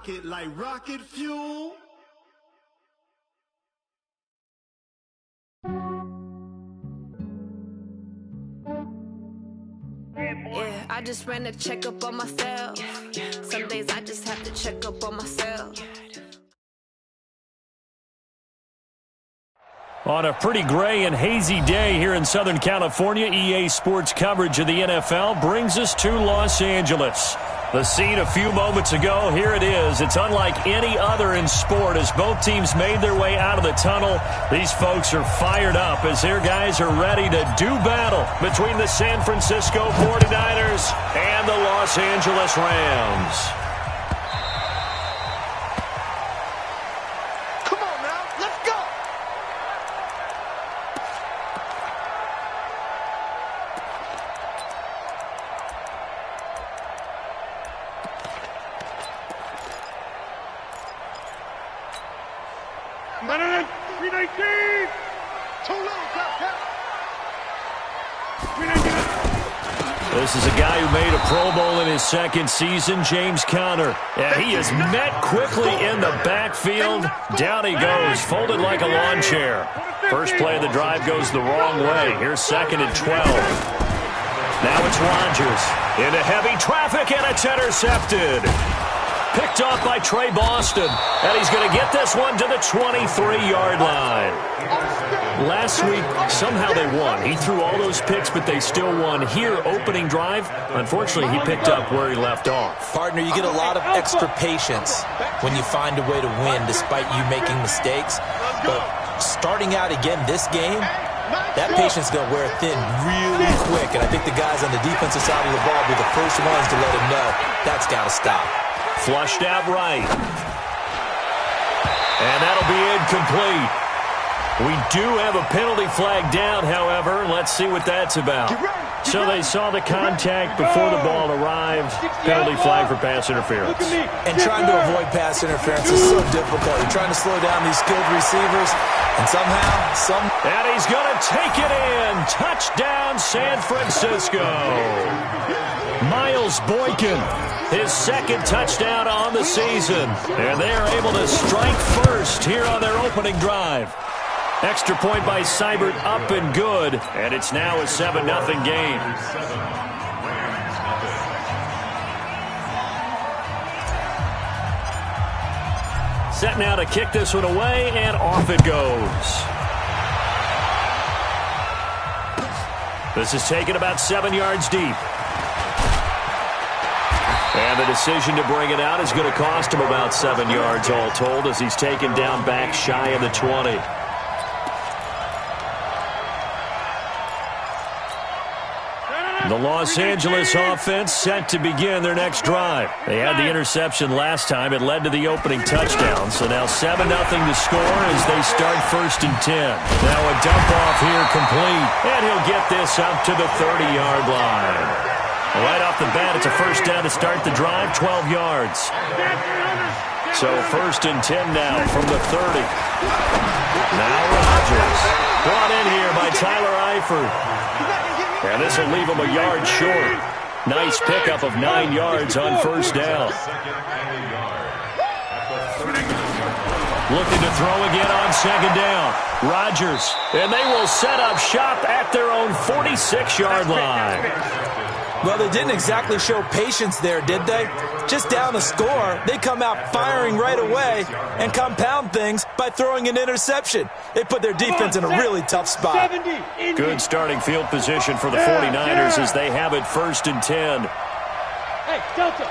it like rocket fuel. Yeah, I just ran a checkup on myself. Some days I just have to check up on myself. On a pretty gray and hazy day here in Southern California, EA Sports coverage of the NFL brings us to Los Angeles. The scene a few moments ago, here it is. It's unlike any other in sport as both teams made their way out of the tunnel. These folks are fired up as their guys are ready to do battle between the San Francisco 49ers and the Los Angeles Rams. This is a guy who made a Pro Bowl in his second season, James Conner. Yeah, he is met quickly in the backfield. Down he goes, folded like a lawn chair. First play of the drive goes the wrong way. Here's 2nd and 12. Now it's Rodgers into heavy traffic, and it's intercepted. Picked off by Trey Boston, and he's going to get this one to the 23-yard line. Last week, somehow they won. He threw all those picks, but they still won. Here, opening drive, unfortunately, he picked up where he left off. Partner, you get a lot of extra patience when you find a way to win despite you making mistakes. But starting out again this game, that patience is going to wear thin really quick, and I think the guys on the defensive side of the ball will be the first ones to let him know that's got to stop. Flushed out right. And that'll be incomplete. We do have a penalty flag down, however. Let's see what that's about. So they saw the contact before the ball arrived. Penalty flag for pass interference. And trying to avoid pass interference is so difficult. You're trying to slow down these skilled receivers, and somehow, And he's going to take it in. Touchdown, San Francisco. Miles Boykin, his second touchdown on the season. And they are able to strike first here on their opening drive. Extra point by Seibert, up and good. And it's now a 7-0 game. Set now to kick this one away, and off it goes. This is taken about 7 yards deep. And the decision to bring it out is going to cost him about 7 yards all told as he's taken down back shy of the 20. The Los Angeles offense set to begin their next drive. They had the interception last time. It led to the opening touchdown. So now 7-0 to score as they start 1st and 10. Now a dump off here complete. And he'll get this up to the 30-yard line. Right off the bat, it's a first down to start the drive, 12 yards. So 1st and 10 now from the 30. Now Rodgers. Brought in here by Tyler Eifert. And this will leave him a yard short. Nice pickup of 9 yards on first down. Looking to throw again on 2nd down. Rodgers. And they will set up shop at their own 46-yard line. Well, they didn't exactly show patience there, did they? Just down a score, they come out firing right away and compound things by throwing an interception. They put their defense in a really tough spot. Good starting field position for the 49ers as they have it 1st and 10. Hey, Delta.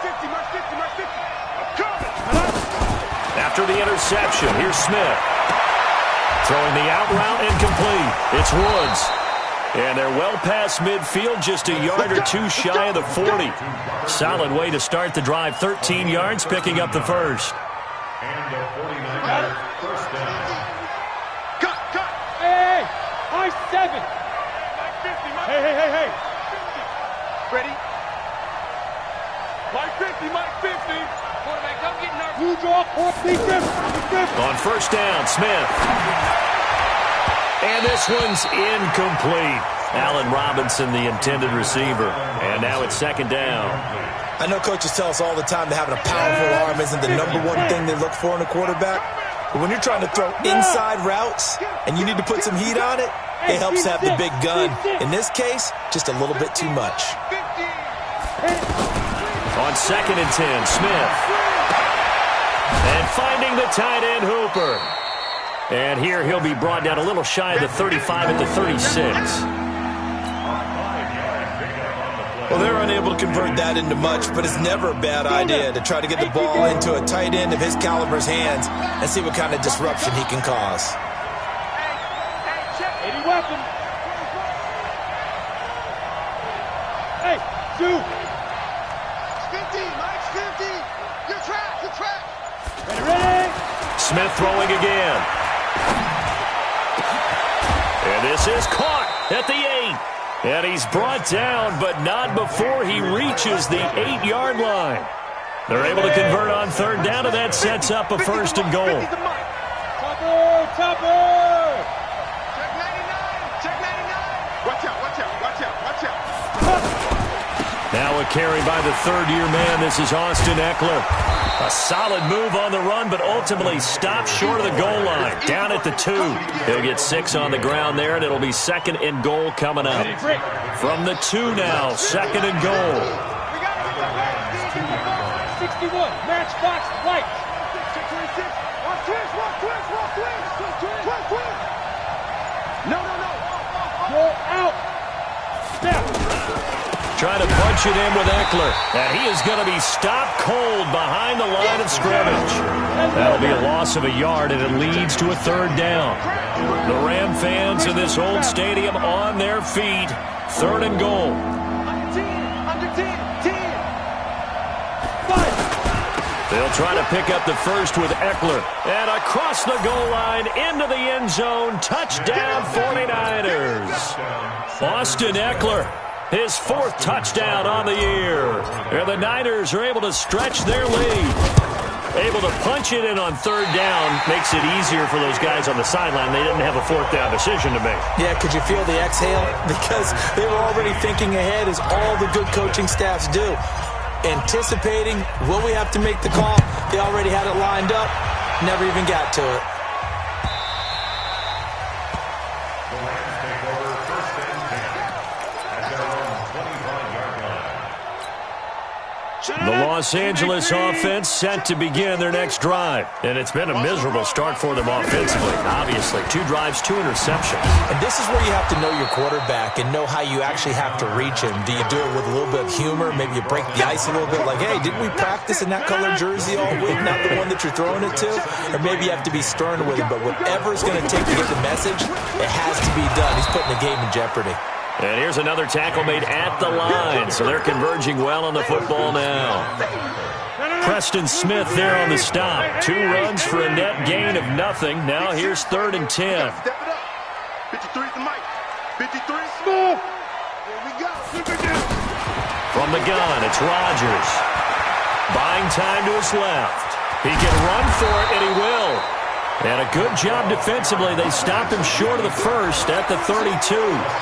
50, mark 50, mark 50. After the interception, here's Smith. Throwing the out route incomplete. It's Woods. And they're well past midfield, just a yard or two shy of the 40. Solid way to start the drive. 13 yards, picking up the first. And the 49ers first down. Cut. Hey, high 7. Hey. Ready? Mike 50, Mike 50. Quarterback, don't get nervous. You draw, on first down, Smith. And this one's incomplete. Allen Robinson, the intended receiver. And now it's second down. I know coaches tell us all the time that having a powerful arm isn't the #1 thing they look for in a quarterback. But when you're trying to throw inside routes and you need to put some heat on it, it helps have the big gun. In this case, just a little bit too much. On 2nd and 10, Smith. And finding the tight end, Hooper. And here he'll be brought down a little shy of the 35 at the 36. Well, they're unable to convert that into much, but it's never a bad idea to try to get the ball into a tight end of his caliber's hands and see what kind of disruption he can cause. Any weapon. Hey, shoot. 50, Mike's 50. You're trapped. Ready. Smith throwing again. And this is caught at the 8. And he's brought down, but not before he reaches the 8-yard line. They're able to convert on 3rd down, and that sets up a 1st and goal. Topper! Check 99. Watch out. Now a carry by the 3rd-year man. This is Austin Eckler. A solid move on the run, but ultimately stopped short of the goal line. Down at the 2. He'll get 6 on the ground there, and it'll be 2nd and goal coming up. From the 2 now, 2nd and goal. 61, matchbox, white. No. Go out. Step. Trying to punch it in with Eckler. And he is going to be stopped cold behind the line of scrimmage. That'll be a loss of a yard, and it leads to a 3rd down. The Ram fans in this old stadium on their feet. 3rd and goal. Under 10. They'll try to pick up the first with Eckler. And across the goal line into the end zone. Touchdown 49ers. Austin Eckler. His 4th touchdown on the year. And the Niners are able to stretch their lead. Able to punch it in on 3rd down makes it easier for those guys on the sideline. They didn't have a 4th down decision to make. Yeah, could you feel the exhale? Because they were already thinking ahead, as all the good coaching staffs do. Anticipating, will we have to make the call? They already had it lined up. Never even got to it. The Los Angeles offense set to begin their next drive. And it's been a miserable start for them offensively. Obviously, 2 drives, 2 interceptions. And this is where you have to know your quarterback and know how you actually have to reach him. Do you do it with a little bit of humor? Maybe you break the ice a little bit, like, hey, didn't we practice in that color jersey all week, not the one that you're throwing it to? Or maybe you have to be stern with him. But whatever it's going to take to get the message, it has to be done. He's putting the game in jeopardy. And here's another tackle made at the line. So they're converging well on the football now. Preston Smith there on the stop. 2 runs for a net gain of nothing. Now here's 3rd and 10. Step it up. 53's the mic. 53. Smooth. Here we go. From the gun, it's Rodgers. Buying time to his left. He can run for it, and he will. And a good job defensively. They stopped him short of the 1st at the 32.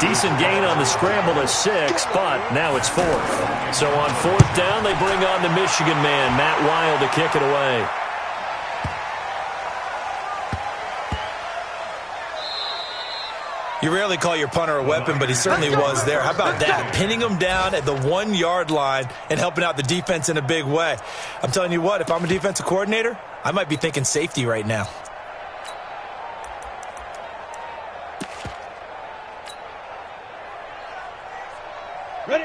Decent gain on the scramble to 6, but now it's 4th. So on 4th down, they bring on the Michigan man, Matt Wild, to kick it away. You rarely call your punter a weapon, but he certainly was there. How about that? Pinning him down at the 1-yard line and helping out the defense in a big way. I'm telling you what, if I'm a defensive coordinator, I might be thinking safety right now.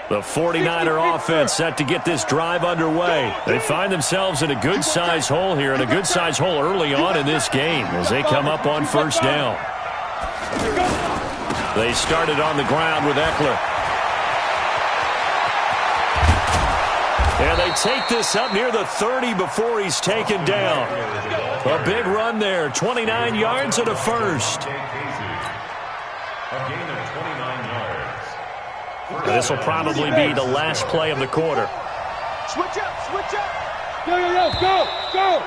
The 49er offense set to get this drive underway. They find themselves in a good-sized hole here, and a good-sized hole early on in this game as they come up on 1st down. They started on the ground with Eckler. And they take this up near the 30 before he's taken down. A big run there, 29 yards and a 1st. This will probably be the last play of the quarter. Switch up. Yo, go.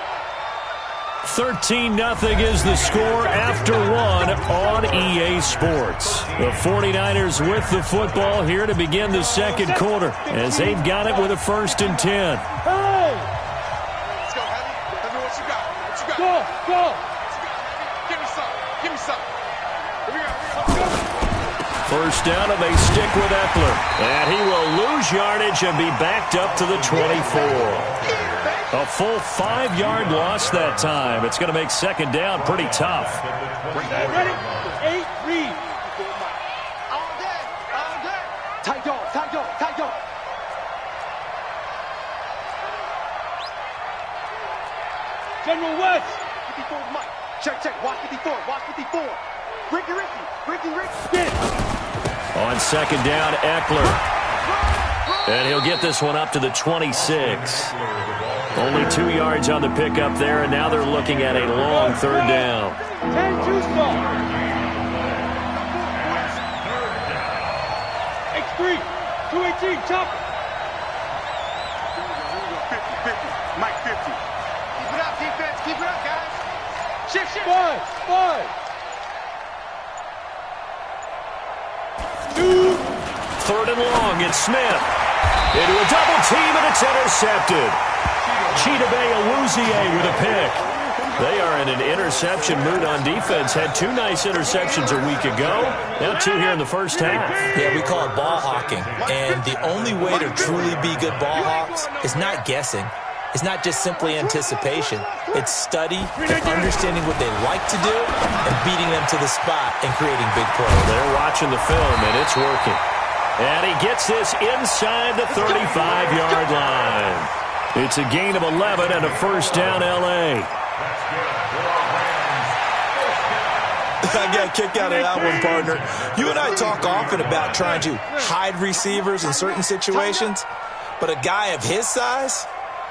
13-0 is the score after one on EA Sports. The 49ers with the football here to begin the second quarter as they've got it with a 1st and 10. Hey! Let's go, Heavy. Heavy, what you got? What you got? Go! Give me some. Give me some. Here we go. First down, and they stick with Eckler. And he will lose yardage and be backed up to the 24. A full 5-yard loss that time. It's going to make second down pretty tough. Ready? 8, read. All day. Tight dog. General West. 54 is Mike. Check. Watch 54. Ricky. Get. On second down, Eckler. And he'll get this one up to the 26. Only 2 yards on the pickup there, and now they're looking at a long third down. 10 juice ball. X3. 218. Chop. 50. Mike 50. Keep it up, defense. Keep it up, guys. Shift. 5. 2. Third and long, it's Smith. Into a double team, and it's intercepted. Chidobe Awuzie with a pick. They are in an interception mood on defense. Had 2 nice interceptions a week ago. Now 2 here in the first half. Yeah, we call it ball hawking. And the only way to truly be good ball hawks is not guessing. It's not just simply anticipation. It's study and understanding what they like to do and beating them to the spot and creating big plays. They're watching the film, and it's working. And he gets this inside the 35-yard line. It's a gain of 11 and a first down, L.A. I got a kick out of that one, partner. You and I talk often about trying to hide receivers in certain situations, but a guy of his size,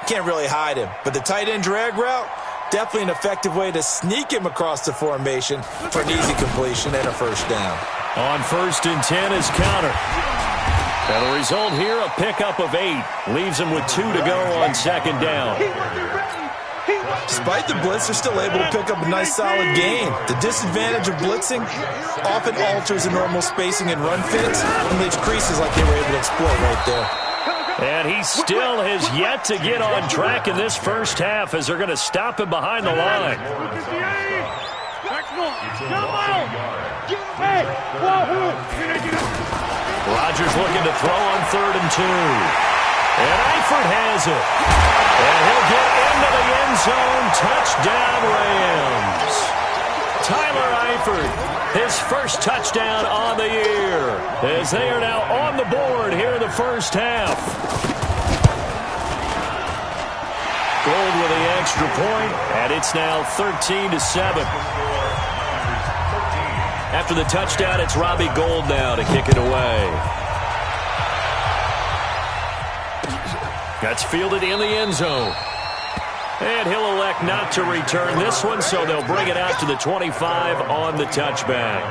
can't really hide him. But the tight end drag route, definitely an effective way to sneak him across the formation for an easy completion and a first down. On 1st and 10 is counter. And the result here, a pickup of 8. Leaves him with 2 to go on second down. Despite the blitz, they're still able to pick up a nice solid gain. The disadvantage of blitzing often alters the normal spacing and run fits and leaves creases like they were able to exploit right there. And he still has yet to get on track in this first half as they're going to stop him behind the line. Rodgers looking to throw on 3rd and 2. And Eifert has it. And he'll get into the end zone. Touchdown, Rams. Tyler Eifert, his first touchdown on the year, as they are now on the board here in the first half. Gold with the extra point, and it's now 13-7. After the touchdown, it's Robbie Gould now to kick it away. That's fielded in the end zone. And he'll elect not to return this one, so they'll bring it out to the 25 on the touchback.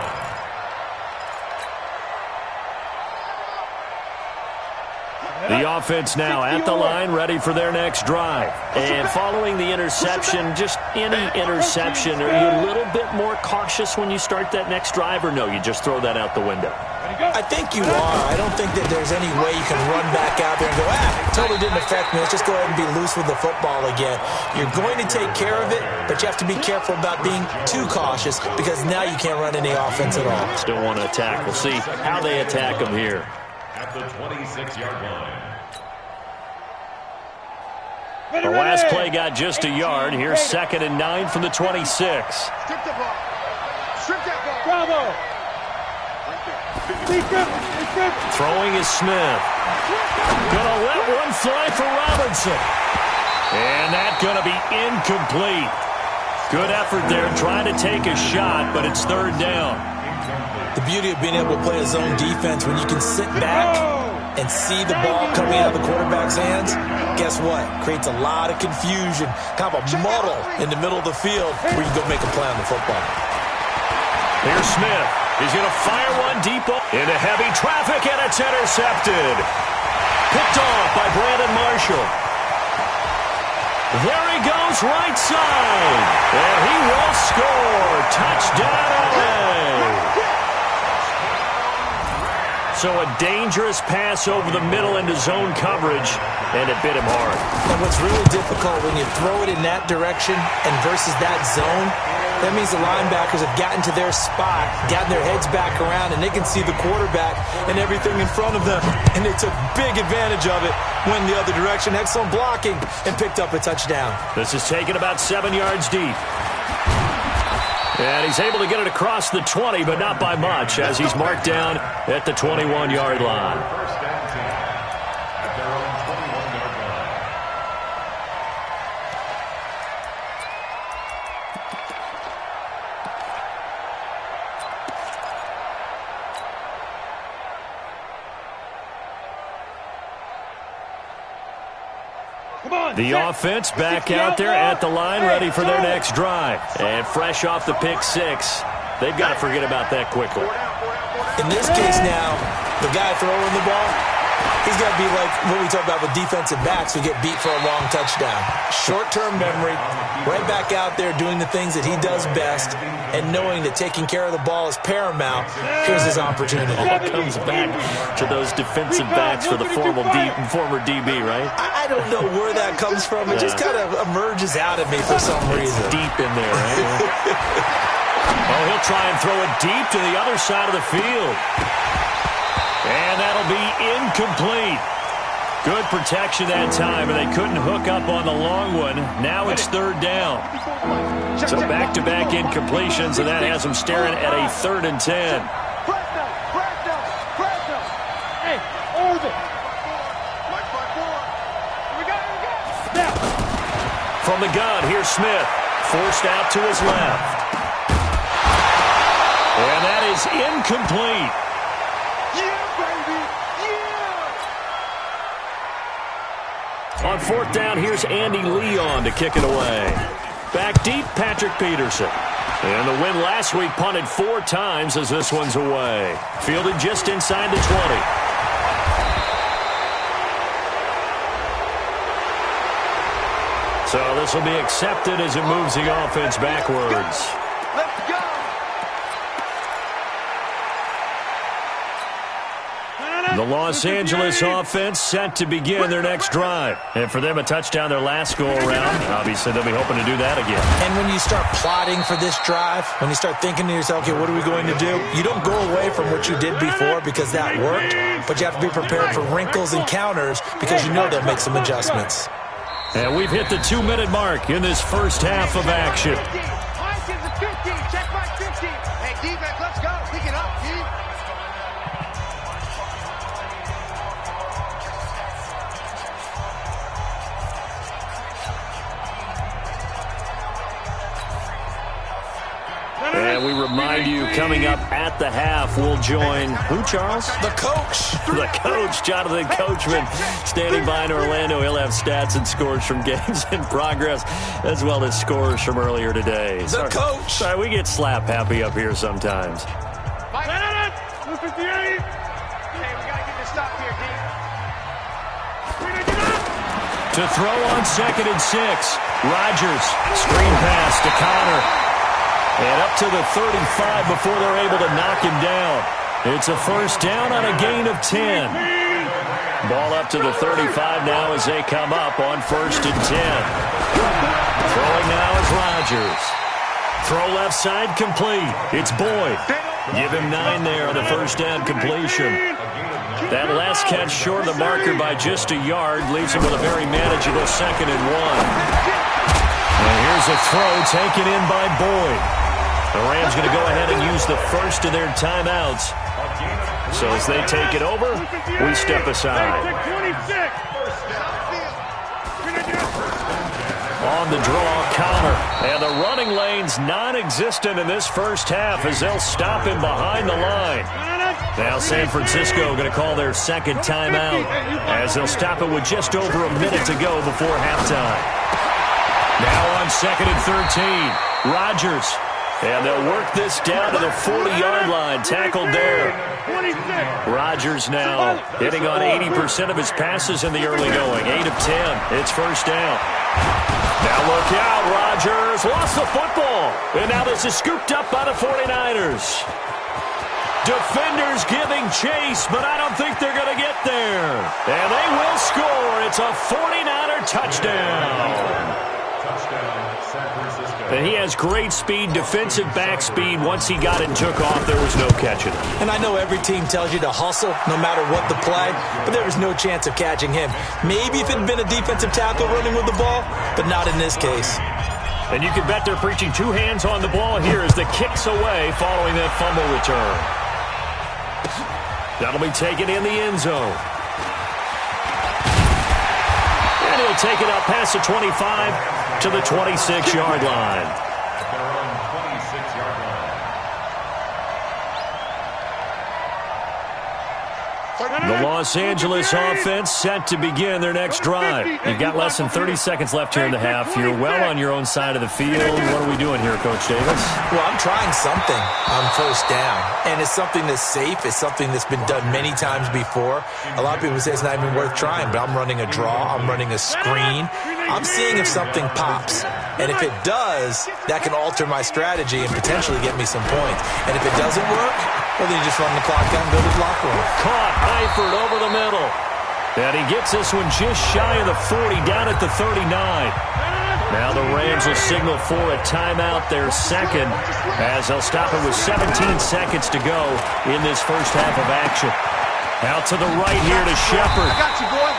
The offense now at the line, ready for their next drive. And following the interception, just any interception, are you a little bit more cautious when you start that next drive, or no, you just throw that out the window? I think you are. I don't think that there's any way you can run back out there and go, totally didn't affect me. Let's just go ahead and be loose with the football again. You're going to take care of it, but you have to be careful about being too cautious because now you can't run any offense at all. Still want to attack. We'll see how they attack them here. At the 26-yard line. The last play got just a yard. Here's 2nd and 9 from the 26. Strip the ball. Strip that ball. Bravo. Throwing is Smith. Gonna let one fly for Robinson. And that's gonna be incomplete. Good effort there trying to take a shot, but it's 3rd down. The beauty of being able to play a zone defense when you can sit back and see the ball coming out of the quarterback's hands, guess what? Creates a lot of confusion, kind of a muddle in the middle of the field where you can go make a play on the football. Here's Smith. He's going to fire one deep into heavy traffic, and it's intercepted. Picked off by Brandon Marshall. There he goes, right side. And he will score. Touchdown, LA. So a dangerous pass over the middle into zone coverage, and it bit him hard. And what's really difficult when you throw it in that direction and versus that zone, that means the linebackers have gotten to their spot, gotten their heads back around, and they can see the quarterback and everything in front of them. And they took big advantage of it, went the other direction, excellent blocking, and picked up a touchdown. This is taken about 7 yards deep. And he's able to get it across the 20, but not by much, as he's marked down at the 21-yard line. First and 10 at their own 21-yard line. The offense back out there at the line, ready for their next drive. And fresh off the pick six, they've got to forget about that quickly. In this case now, the guy throwing the ball, he's got to be like what we talk about with defensive backs who get beat for a long touchdown. Short-term memory, right back out there doing the things that he does best, and knowing that taking care of the ball is paramount. Here's his opportunity. All comes back to those defensive backs for the former DB, right? I don't know where that comes from. It just kind of emerges out of me for some reason. Deep in there, right? Oh, he'll try and throw it deep to the other side of the field. And that'll be incomplete. Good protection that time, and they couldn't hook up on the long one. Now it's third down. So back-to-back incompletions, and that has them staring at a 3rd and 10. Hey, over. From the gun, here's Smith. Forced out to his left. And that is incomplete. On 4th down, here's Andy Leon to kick it away. Back deep, Patrick Peterson. And the win last week punted 4 times as this one's away. Fielded just inside the 20. So this will be accepted as it moves the offense backwards. Let's go. The Los Angeles offense set to begin their next drive. And for them, a touchdown their last go-around. Obviously, they'll be hoping to do that again. And when you start plotting for this drive, when you start thinking to yourself, okay, what are we going to do? You don't go away from what you did before because that worked, but you have to be prepared for wrinkles and counters because you know they'll make some adjustments. And we've hit the 2-minute mark in this first half of action. Mike is a 15. Check Mike 15. Hey, defense, let's go. Pick it up, D. And we remind you, coming up at the half, we'll join who, Charles? The coach. The coach, Jonathan Coachman, standing by in Orlando. He'll have stats and scores from games in progress, as well as scores from earlier today. The coach. Sorry, we get slap happy up here sometimes. Mike, 58. Hey, we got to get this stop here, D. To throw on 2nd and 6. Rodgers, screen pass to Connor. And up to the 35 before they're able to knock him down. It's a first down on a gain of 10. Ball up to the 35 now as they come up on 1st and 10. Throwing now is Rodgers. Throw left side complete. It's Boyd. Give him 9 there on the first down completion. That last catch short of the marker by just a yard leaves him with a very manageable 2nd and 1. And here's a throw taken in by Boyd. The Rams going to go ahead and use the first of their timeouts. So as they take it over, we step aside. On the draw, Connor. And the running lane's non-existent in this first half as they'll stop him behind the line. Now San Francisco going to call their second timeout as they'll stop it with just over a minute to go before halftime. Now on 2nd and 13, Rodgers. And they'll work this down to the 40-yard line. Tackled there. Rodgers now hitting on 80% of his passes in the early going. 8 of 10. It's first down. Now look out, Rodgers lost the football. And now this is scooped up by the 49ers. Defenders giving chase, but I don't think they're going to get there. And they will score. It's a 49er touchdown. Touchdown, San Francisco. And he has great speed, defensive back speed. Once he got it and took off, there was no catching him. And I know every team tells you to hustle no matter what the play, but there was no chance of catching him. Maybe if it had been a defensive tackle running with the ball, but not in this case. And you can bet they're preaching two hands on the ball here as the kick's away following that fumble return. That'll be taken in the end zone. And he'll take it out past the 25 to the 26-yard line. At their own 26-yard line. The Los Angeles offense set to begin their next drive. You've got less than 30 seconds left here in the half. You're well on your own side of the field. What are we doing here, Coach Davis? Well, I'm trying something on first down, and it's something that's safe. It's something that's been done many times before. A lot of people say it's not even worth trying, but I'm running a draw. I'm running a screen. I'm seeing if something pops, and if it does, that can alter my strategy and potentially get me some points. And if it doesn't work, well, then you just run the clock down and go to the locker room. Caught Eifert over the middle. And he gets this one just shy of the 40, down at the 39. Now the Rams will signal for a timeout, their second, as they'll stop it with 17 seconds to go in this first half of action. Out to the right here to Shepard. I got you, boy.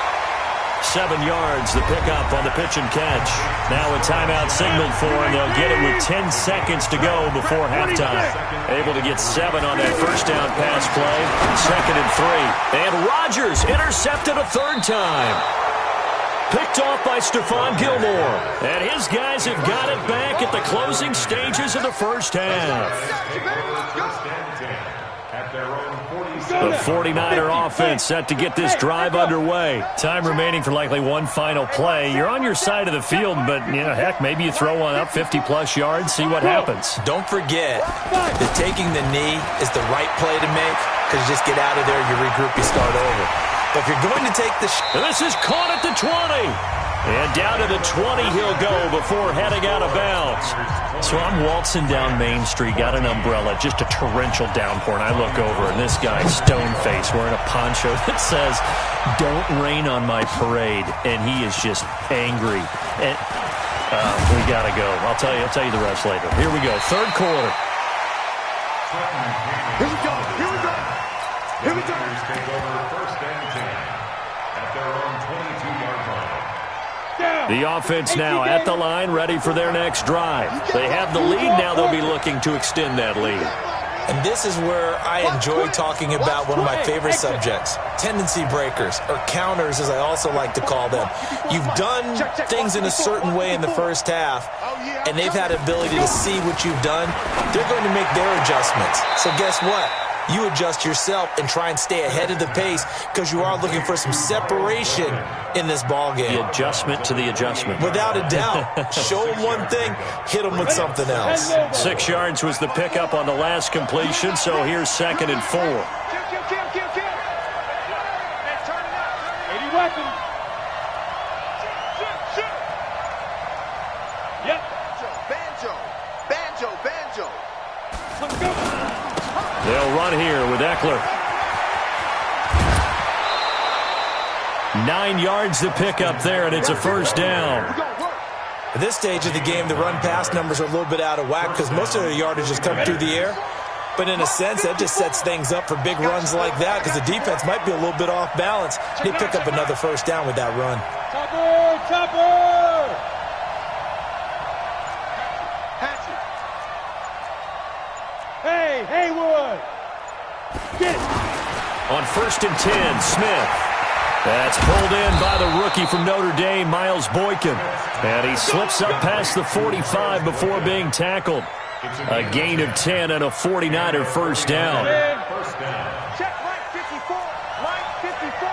7 yards, the pickup on the pitch and catch. Now a timeout signaled for, and they'll get it with 10 seconds to go before halftime. Able to get 7 on that first down pass play. 2nd and 3. And Rodgers intercepted a third time. Picked off by Stephon Gilmore. And his guys have got it back at the closing stages of the first half. At their own The 49er offense set to get this drive underway. Time remaining for likely one final play. You're on your side of the field, but, heck, maybe you throw one up 50-plus yards, see what happens. Don't forget that taking the knee is the right play to make, because you just get out of there, you regroup, you start over. But if you're going to take the this is caught at the 20. And down to the 20 he'll go before heading out of bounds. So I'm waltzing down Main Street, got an umbrella, just a torrential downpour, and I look over, and this guy, stone-faced, wearing a poncho that says, "Don't rain on my parade," and he is just angry. And we got to go. I'll tell you the rest later. Here we go, third quarter. Here we go. Here we go. Here we go. take over first and 10 at their own 22-yard line. The offense now at the line, ready for their next drive. They have the lead now. They'll be looking to extend that lead. And this is where I enjoy talking about one of my favorite subjects, tendency breakers, or counters as I also like to call them. You've done things in a certain way in the first half, and they've had ability to see what you've done. They're going to make their adjustments. So guess what? You adjust yourself and try and stay ahead of the pace because you are looking for some separation in this ball game. The adjustment to the adjustment. Without a doubt. Show them one thing, hit them with something else. 6 yards was the pickup on the last completion, so here's 2nd and 4. 80 weapons. Yep. Banjo. Let's go. They'll run here with Eckler. 9 yards to pick up there, and it's a first down. At this stage of the game, the run-pass numbers are a little bit out of whack because most of their yardage has come through the air. But in a sense, that just sets things up for big runs like that because the defense might be a little bit off balance. They pick up another first down with that run. Chopper! Hey, Haywood! Get it! On 1st and 10, Smith. That's pulled in by the rookie from Notre Dame, Miles Boykin. And he slips up past the 45 before being tackled. A gain of 10 and a 49er first down. Check line 54. Line 54.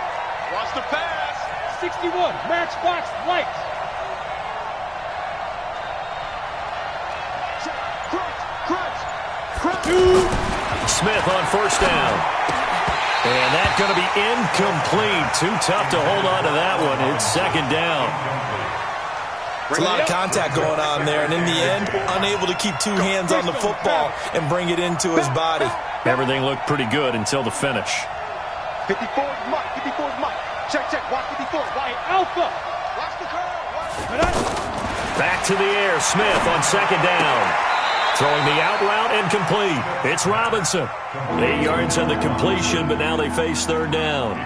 Watch the pass. 61. Matchbox lights. Smith on first down. And that's going to be incomplete. Too tough to hold on to that one. It's 2nd down. There's a lot of contact going on there, and in the end, unable to keep two hands on the football and bring it into his body. Everything looked pretty good until the finish. 54 is Mike. 54 is Mike. Check, check. Watch 54. Right, Alpha. Watch the curl. Back to the air. Smith on second down. Throwing the out route incomplete. It's Robinson. 8 yards on the completion, but now they face third down.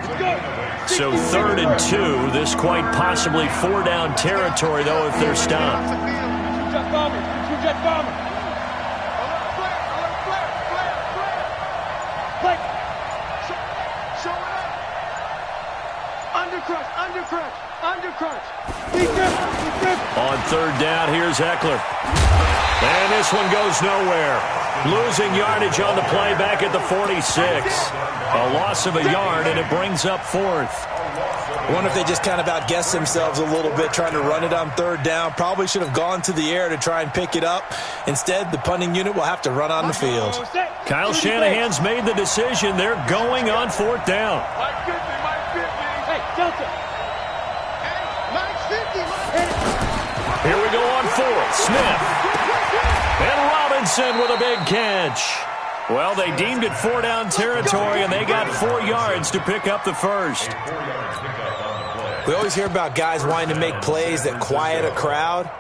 So 3rd and 2. This quite possibly 4-down territory, though, if they're stopped. Two-jet bomber. Two-jet bomber. Blake. Showing up. Undercrunch. Undercrunch. Undercrunch. Defense. On 3rd down, here's Eckler. And this one goes nowhere. Losing yardage on the play back at the 46. A loss of a yard, and it brings up 4th. I wonder if they just kind of outguessed themselves a little bit trying to run it on 3rd down. Probably should have gone to the air to try and pick it up. Instead, the punting unit will have to run on the field. Kyle Shanahan's made the decision. They're going on 4th down. Mike 50, Mike 50. Hey, Delta. Hey, Mike 50, Mike 50. Here we go on 4th. Smith. And Robinson with a big catch. Well, they deemed it 4-down territory, and they got 4 yards to pick up the first. We always hear about guys wanting to make plays that quiet a crowd.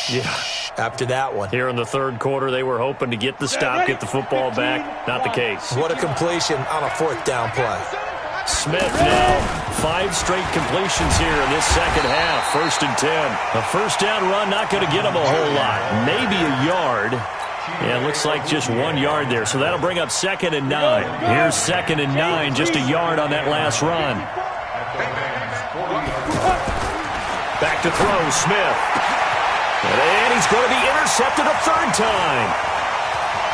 Yeah. After that one. Here in the 3rd quarter, they were hoping to get the stop, get the football back. Not the case. What a completion on a 4th down play. Smith now 5 straight completions here in this second half. 1st and 10. A 1st down run not going to get them a whole lot. Maybe a yard. Yeah, it looks like just 1 yard there. So that'll bring up 2nd and 9. Here's 2nd and 9. Just a yard on that last run. Back to throw, Smith. And he's going to be intercepted a 3rd time.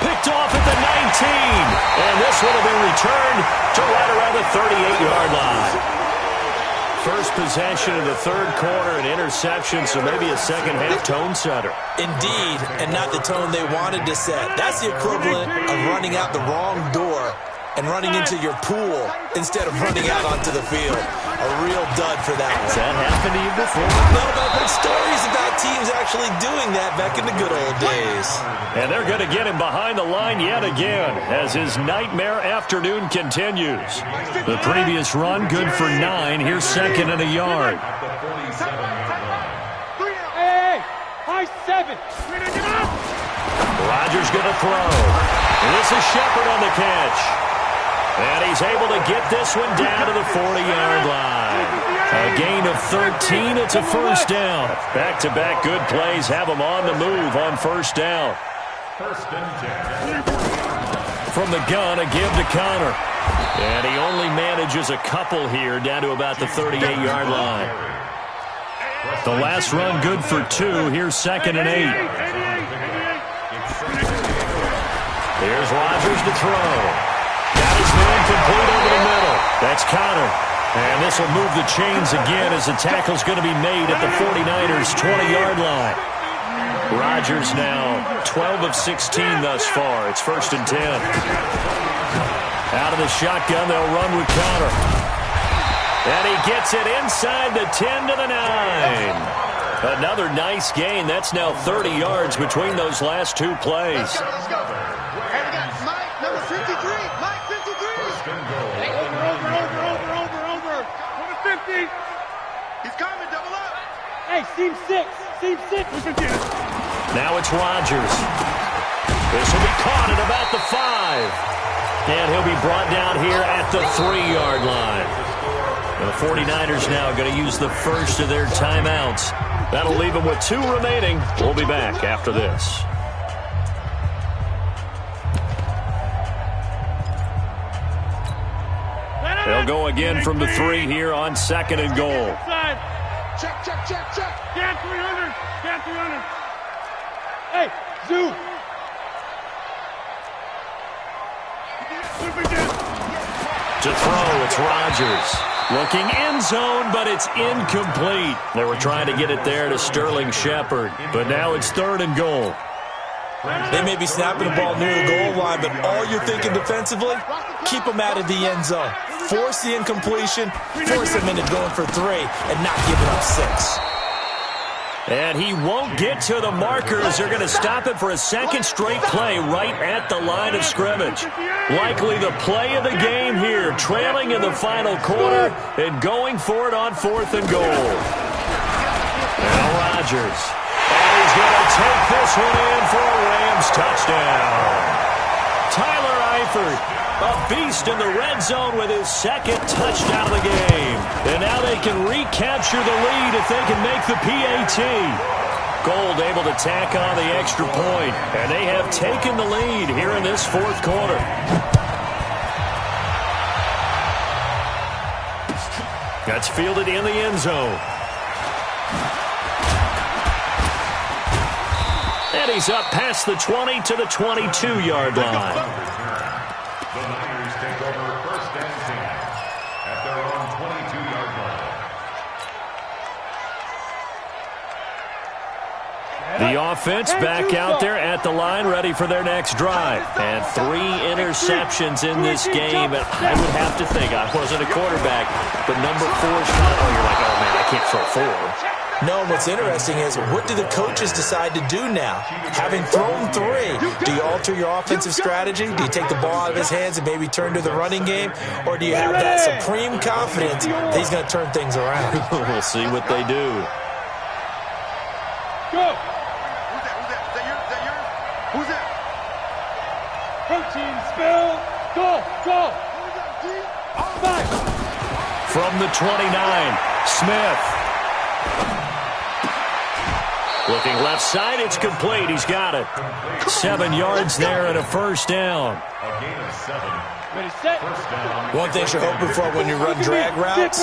Picked off at the 19. And this one will be returned to right around the 38-yard line. First possession of the 3rd quarter, an interception, so maybe a second-half tone setter. Indeed, and not the tone they wanted to set. That's the equivalent of running out the wrong door and running into your pool instead of running out onto the field. A real dud for that one. Has that happened to you before? No, but I've heard stories about teams actually doing that back in the good old days. And they're going to get him behind the line yet again as his nightmare afternoon continues. The previous run, good for 9. Here's 2nd and a yard. Hey, high 7. Rodgers going to throw. And this is Shepard on the catch. And he's able to get this one down to the 40-yard line. A gain of 13. It's a 1st down. Back-to-back good plays have them on the move on 1st down. 1st and 10. From the gun, a give to Connor. And he only manages a couple here down to about the 38-yard line. The last run good for 2. Here's 2nd and 8. Here's Rodgers to throw. Got his man complete over the middle. That's Connor. And this will move the chains again as the tackle's going to be made at the 49ers' 20-yard line. Rodgers now 12 of 16 thus far. It's 1st and 10. Out of the shotgun, they'll run with Connor. And he gets it inside the 10 to the 9. Another nice gain. That's now 30 yards between those last 2 plays. Let's go. And we got Mike, number 53. Mike, 53. Over. Number 50. He's coming, double up. Hey, seam 6. Seam 6. Now it's Rodgers. This will be caught at about the 5. And he'll be brought down here at the 3-yard line. And the 49ers now going to use the first of their timeouts. That'll leave them with 2 remaining. We'll be back after this. They'll go again from the 3 here on 2nd and goal. Check. Scan 300. Scan 300. Hey, Zoo. To throw, it's Rodgers. Looking end zone, but it's incomplete. They were trying to get it there to Sterling Shepard, but now it's 3rd and goal. They may be snapping the ball near the goal line, but all you're thinking defensively, keep them out of the end zone. Force the incompletion, force them into going for 3, and not giving up 6. And he won't get to the markers. They're going to stop it for a second straight play right at the line of scrimmage. Likely the play of the game here, trailing in the final quarter and going for it on 4th and goal. Now Rodgers. And he's going to take this one in for a Rams touchdown. Tyler Eifert, a beast in the red zone with his second touchdown of the game. And now they can recapture the lead if they can make the PAT. Gold able to tack on the extra point, and they have taken the lead here in this 4th quarter. That's fielded in the end zone. And he's up past the 20 to the 22-yard line. The Niners take over 1st and 10 at their own 22-yard line. The offense back out there at the line, ready for their next drive. And 3 interceptions in this game. And I would have to think, I wasn't a quarterback, but number 4 is kind of, you're like, oh, man, I can't throw 4. No, what's interesting is, what do the coaches decide to do now? Having thrown 3, do you alter your offensive strategy? Do you take the ball out of his hands and maybe turn to the running game? Or do you have that supreme confidence that he's going to turn things around? We'll see what they do. Go! Who's that? Is that yours? Who's that? Protein spill! Go! Five! From the 29, Smith. Looking left side, it's complete. He's got it. 7 yards there and a first down. A gain of 7. Ready, set. First down. One thing you're hoping for when you run drag routes,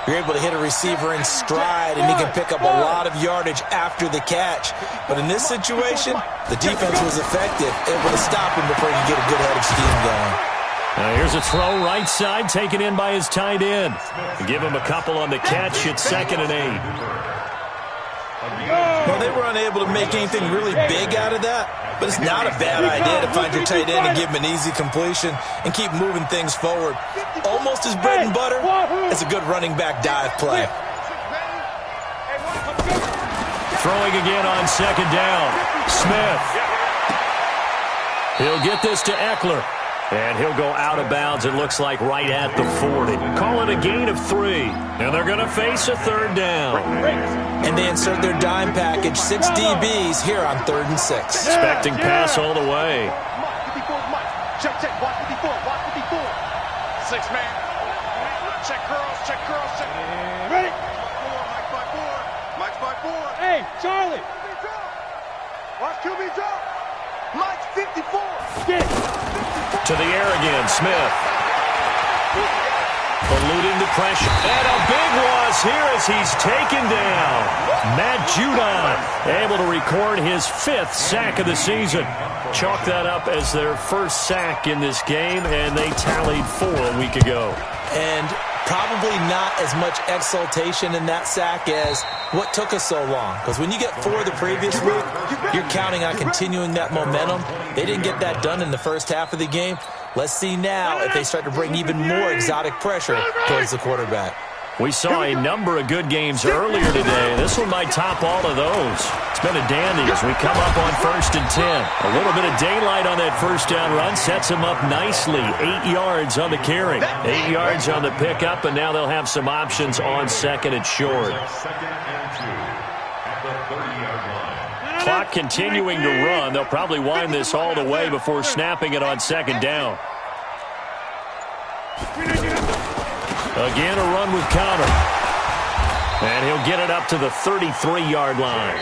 you're able to hit a receiver in stride, and he can pick up a lot of yardage after the catch. But in this situation, the defense was effective, able to stop him before he could get a good head of steam going. Now here's a throw right side, taken in by his tight end. Give him a couple on the catch. It's 2nd and 8. Well, they were unable to make anything really big out of that, but it's not a bad idea to find your tight end and give him an easy completion and keep moving things forward. Almost as bread and butter as a good running back dive play. Throwing again on 2nd down. Smith. He'll get this to Eckler. And he'll go out of bounds, it looks like, right at the 40. Call it a gain of 3. And they're going to face a 3rd down. And they insert their dime package, 6 DBs here on 3rd and 6. Expecting pass all the way. Check, watch 54, watch 54. 6 man. Check girls, check. Ready? Mike's by 4. Hey, Charlie! Watch QB drop. Mike's 54. Get To the air again, Smith. Eluding the pressure. And a big loss here as he's taken down. Matt Judon able to record his 5th sack of the season. Chalk that up as their first sack in this game, and they tallied 4 a week ago. And probably not as much exultation in that sack as what took us so long. Because when you get 4 the previous week, you're counting on continuing that momentum. They didn't get that done in the first half of the game. Let's see now if they start to bring even more exotic pressure towards the quarterback. We saw a number of good games earlier today. This one might top all of those. It's been a dandy as we come up on 1st and 10. A little bit of daylight on that first down run sets them up nicely. 8 yards on the carry, 8 yards on the pickup, and now they'll have some options on 2nd and short. 2nd and 2 at the 30-yard line. Clock continuing to run. They'll probably wind this all the way before snapping it on 2nd down. Again, a run with Connor. And he'll get it up to the 33-yard line.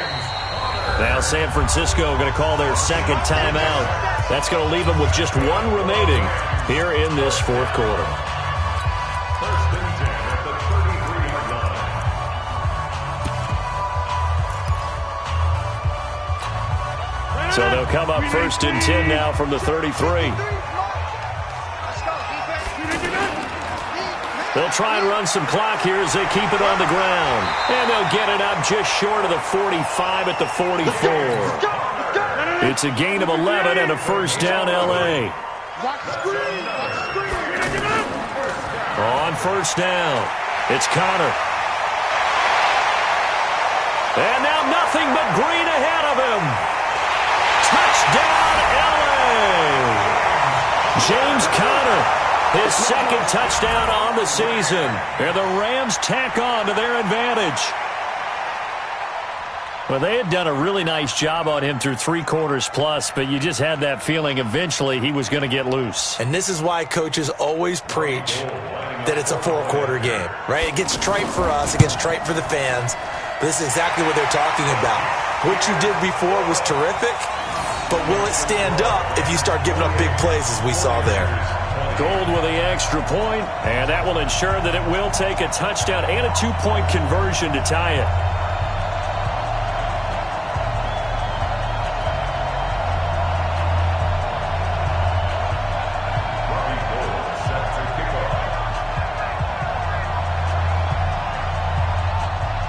Now San Francisco going to call their 2nd timeout. That's going to leave them with just 1 remaining here in this 4th quarter. 1st and 10 at the 33-yard line. So they'll come up 1st and 10 now from the 33. They'll try and run some clock here as they keep it on the ground. And they'll get it up just short of the 45 at the 44. It's a gain of 11 and a first down, L.A. On 1st down, it's Connor. And now nothing but green ahead of him. Touchdown, LA! James Conner, his second touchdown on the season. And the Rams tack on to their advantage. Well, they had done a really nice job on him through 3 quarters plus, but you just had that feeling eventually he was going to get loose. And this is why coaches always preach that it's a 4-quarter game, right? It gets trite for us. It gets trite for the fans. But this is exactly what they're talking about. What you did before was terrific, but will it stand up if you start giving up big plays as we saw there? Gold with the extra point, and that will ensure that it will take a touchdown and a 2-point conversion to tie it.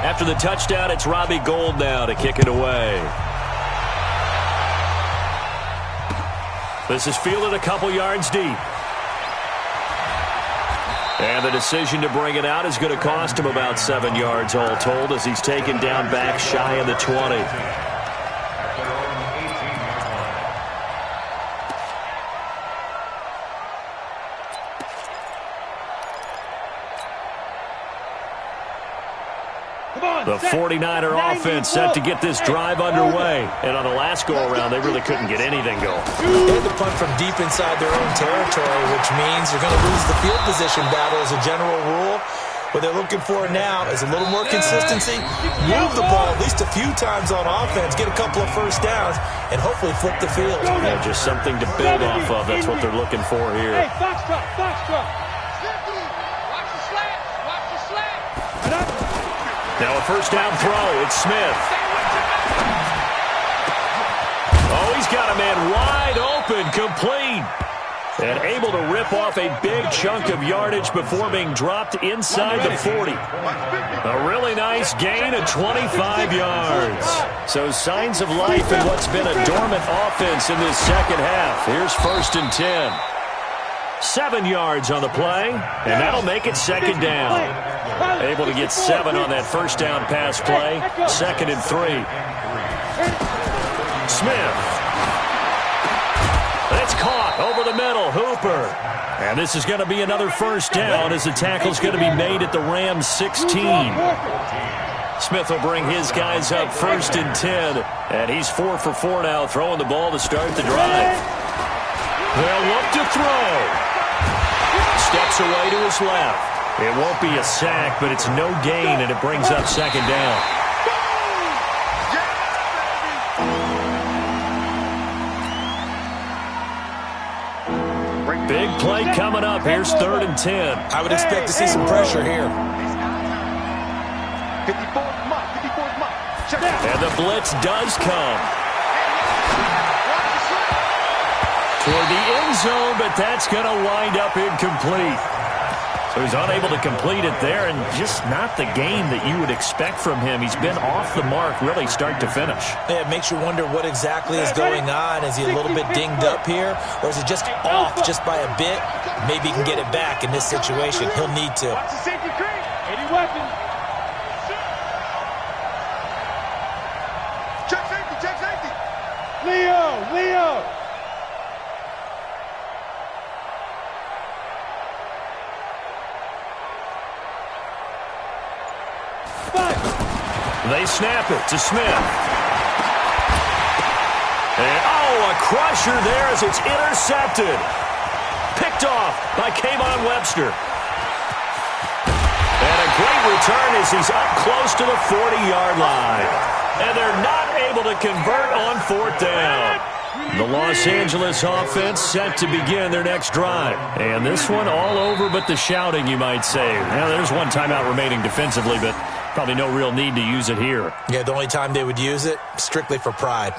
After the touchdown, it's Robbie Gould now to kick it away. This is fielded a couple yards deep. And the decision to bring it out is going to cost him about 7 yards all told as he's taken down back shy of the 20. The 49er offense set to get this drive underway. And on the last go-around, they really couldn't get anything going. They had to punt from deep inside their own territory, which means you're going to lose the field position battle as a general rule. What they're looking for now is a little more consistency, move the ball at least a few times on offense, get a couple of first downs, and hopefully flip the field. Yeah, just something to build off of. That's what they're looking for here. Hey, foxtrot, foxtrot. Watch the slant, watch the slant. Now a first down throw. It's Smith. Oh, he's got a man wide open, complete. And able to rip off a big chunk of yardage before being dropped inside the 40. A really nice gain of 25 yards. So signs of life in what's been a dormant offense in this second half. Here's 1st and 10. 7 yards on the play, and that'll make it second down. Able to get 7 on that first down pass play. 2nd and 3. Smith. It's caught over the middle. Hooper. And this is going to be another first down as the tackle's going to be made at the Rams 16. Smith will bring his guys up 1st and 10. And he's 4 for 4 now, throwing the ball to start the drive. They'll look to throw. Steps away to his left. It won't be a sack, but it's no gain, and it brings up second down. Big play coming up. Here's 3rd and 10. I would expect to see some pressure here. 54's mark, 54's mark. Check out. And the blitz does come. Toward the end zone, but that's going to wind up incomplete. So he's unable to complete it there, and just not the game that you would expect from him. He's been off the mark really start to finish. Yeah, it makes you wonder what exactly is going on. Is he a little bit dinged up here, or is it just off just by a bit? Maybe he can get it back in this situation. He'll need to. Watch the safety creep. Any weapon. Check safety, check safety. Leo. They snap it to Smith. And, a crusher there as it's intercepted. Picked off by Kayvon Webster. And a great return as he's up close to the 40-yard line. And they're not able to convert on 4th down. The Los Angeles offense set to begin their next drive. And this one all over but the shouting, you might say. Now, there's one timeout remaining defensively, but probably no real need to use it here. Yeah, the only time they would use it, strictly for pride.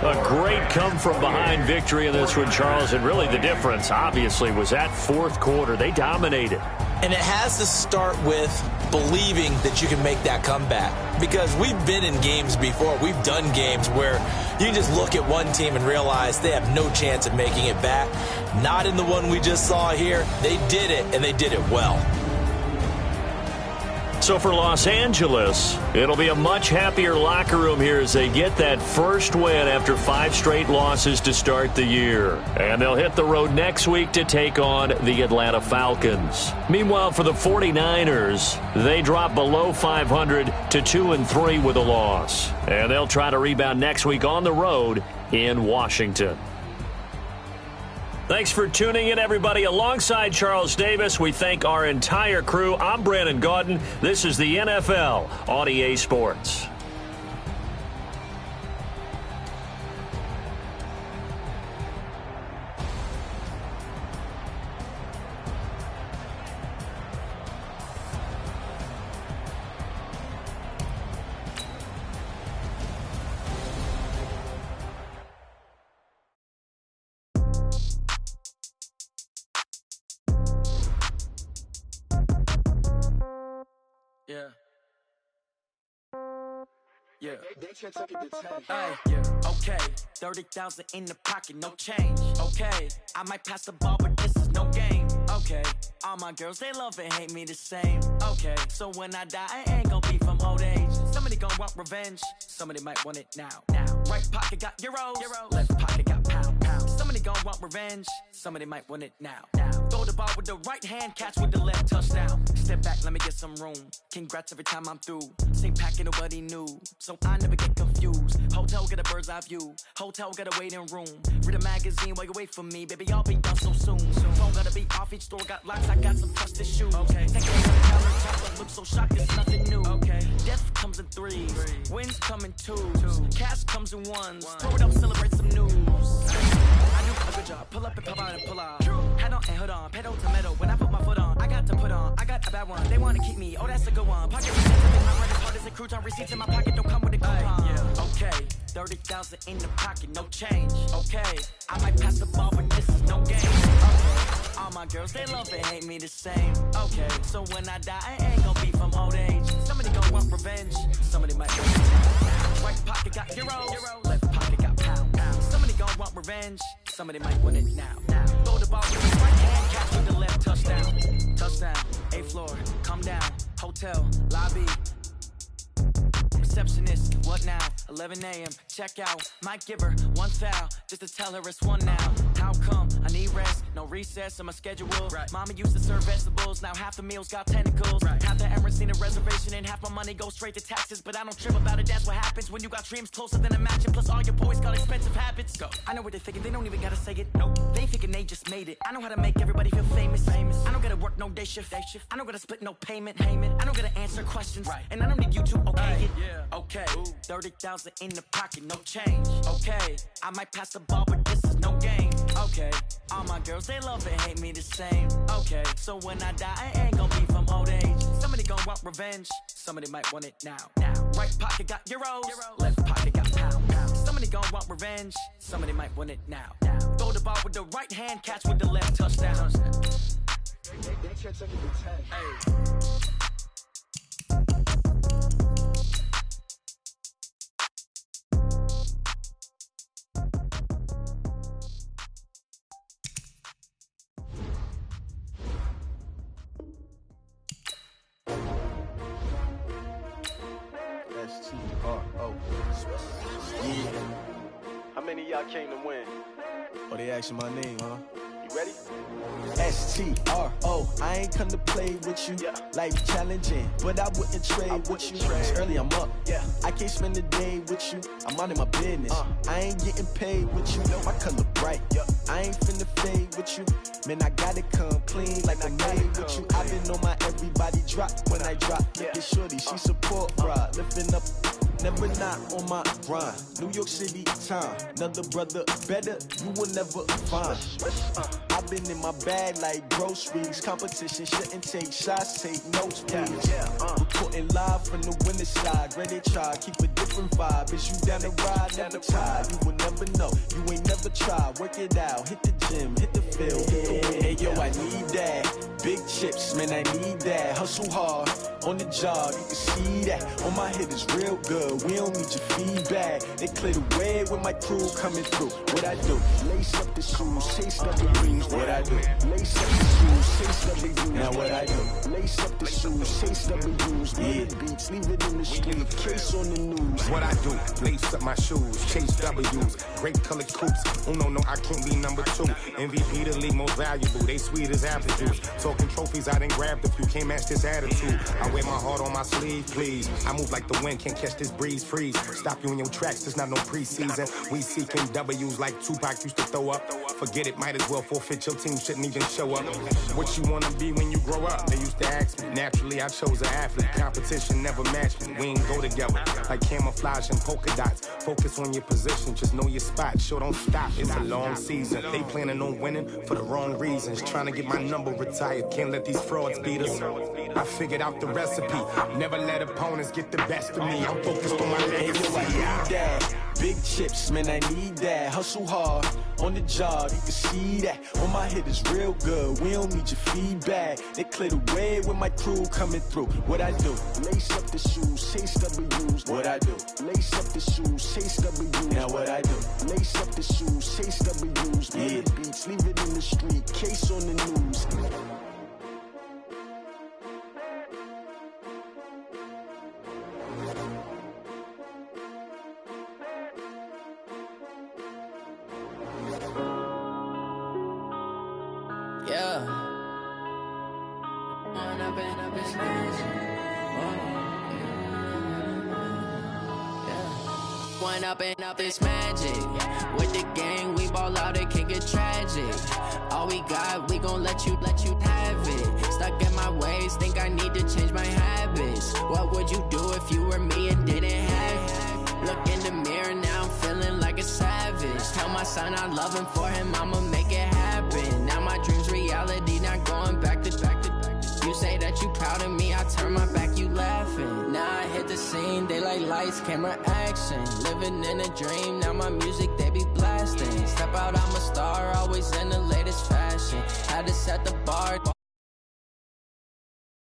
A great come-from-behind victory in this one, Charles. And really the difference, obviously, was that 4th quarter. They dominated. And it has to start with believing that you can make that comeback. Because we've been in games before. We've done games where you can just look at one team and realize they have no chance of making it back. Not in the one we just saw here. They did it, and they did it well. So for Los Angeles, it'll be a much happier locker room here as they get that first win after 5 straight losses to start the year. And they'll hit the road next week to take on the Atlanta Falcons. Meanwhile, for the 49ers, they drop below 500 to 2-3 with a loss. And they'll try to rebound next week on the road in Washington. Thanks for tuning in, everybody. Alongside Charles Davis, we thank our entire crew. I'm Brandon Gaudin. This is the NFL on EA Sports. Yeah. Hey, yeah. Okay, 30,000 in the pocket, no change. Okay, I might pass the ball, but this is no game. Okay, all my girls, they love and hate me the same. Okay, so when I die, I ain't gon' be from old age. Somebody gon' want revenge, somebody might want it now. Right pocket got euros, left pocket got pound. Somebody gon' want revenge, somebody might want it now. Throw the ball with the right hand, catch with the left, touchdown. Step back, let me get some room. Congrats every time I'm through. Same packet, nobody knew, so I never get confused. Hotel get a bird's eye view, hotel got a waiting room. Read a magazine while you wait for me, baby, I'll be done so soon. Phone gotta be off, each store got locks, I got some trusted shoes. Okay, take a don't look so shocked, it's nothing new. Okay, death comes in threes, wins come in twos, cash comes in ones. Throw it up, celebrate some news. I do a good job, pull up and pop out and pull out. Head on and hood on, pedal to metal. When I put my foot on, I got to put on. I got a bad one, they wanna keep me, oh that's a good one. Pocket receipts, my bread is hard as a crouton. Receipts in my pocket don't come with a coupon. Okay, 30,000 in the pocket, no change. Okay, I might pass the ball, but this is no game. Okay, all my girls, they love and hate me the same. Okay, so when I die, I ain't gon' be from old age. Somebody gon' want revenge, somebody might want it. Right pocket got euros, left pocket got pound. Somebody gon' want revenge, somebody might want it now. Throw the ball with the right hand, catch with the left, touchdown. Touchdown, 8th floor, come down, hotel, lobby. Receptionist, what now? 11 a.m. check out. Might give her one foul just to tell her it's one now. How come? I need rest, no recess in my schedule. Right. Mama used to serve vegetables, now half the meals got tentacles. Right. Half the errands need a reservation and half my money goes straight to taxes. But I don't trip about it, that's what happens when you got dreams closer than a match. Plus all your boys got expensive habits. Go. I know what they're thinking, they don't even gotta say it. Nope. They thinking they just made it. I know how to make everybody feel famous. I don't gotta work no day shift. I don't gotta split no payment. I don't gotta answer questions. Right. And I don't need you to okay it. Yeah. Okay, 30,000 in the pocket, no change. Okay, I might pass the ball, but this is no game. Okay, all my girls, they love and hate me the same. Okay, so when I die, I ain't gon' be from old age. Somebody gon' want revenge, somebody might want it now. Right pocket got euros, left pocket got pound. Somebody gon' want revenge, somebody might want it now. Throw the ball with the right hand, catch with the left, touchdown. Hey. Yeah. How many of y'all came to win? Oh, they asking my name, huh? You ready? S-T-R-O, I ain't come to play with you. Life challenging, but I wouldn't trade with you. It's early, I'm up. I can't spend the day with you. I'm out in my business. I ain't getting paid with you. My color bright. I ain't finna fade with you. Man, I gotta come clean like I made with you. I've been on my everybody drop when I drop. Look at shorty, she support, bruh. Lifting up, never not on my grind. New York City time, another brother better, you will never find. I've been in my bag like groceries. Competition shouldn't take shots, take notes, please. Reporting live from the winter side. Ready to try, keep a different vibe. Is you down the ride, never tired. You will never know, you ain't never tried. Work it out, hit the gym, hit the field, hit the wind. Hey yo, I need that. Big chips, man, I need that. Hustle hard, on the job, you can see that. On my hit is real good, we don't need your feedback. They clear the way with my crew coming through. What I do? Lace up the shoes, chase up the rings. What I do? Lace up the shoes, chase W's. Now what I do? Lace up the shoes, chase W's. Beat beats, leave it in the street, case on the news. What I do? Lace up my shoes, chase W's. Great colored coops. Oh no, I can't be number 2. MVP the league most valuable. They sweet as apple juice. Talking trophies, I done grabbed a few. Can't match this attitude. I wear my heart on my sleeve, please. I move like the wind, can't catch this breeze. Freeze. Stop you in your tracks. There's not no preseason. We seeking W's like Tupac used to throw up. Forget it, might as well forfeit. Your team shouldn't even show up. What you wanna be when you grow up? They used to ask me. Naturally, I chose an athlete. Competition never matched me. We ain't go together like camouflage and polka dots. Focus on your position, just know your spot. Sure, don't stop. It's a long season. They planning on winning for the wrong reasons. Trying to get my number retired. Can't let these frauds beat us. I figured out the recipe. Never let opponents get the best of me. I'm focused on my legacy. Big chips, man, I need that. Hustle hard on the job, you can see that. On my hit is real good, we don't need your feedback. They clear the way with my crew coming through. What I do? Lace up the shoes, chase W's. What I do? Lace up the shoes, chase W's. Now what I do? Lace up the shoes, chase W's. Beat beats, leave it in the street, case on the news. Up this magic. With the gang, we ball out, it can get tragic. All we got, we gon' let you have it. Stuck in my ways, think I need to change my habits. What would you do if you were me and didn't have it? Look in the mirror, now I'm feeling like a savage. Tell my son I love him, for him I'ma make it happen. Now my dream's reality, not going back to. You say that you proud of me, I turn my back, you laughing. Now I hit the scene, they like lights, camera, action. Living in a dream, now my music, they be blasting. Step out, I'm a star, always in the latest fashion. Had to set the bar.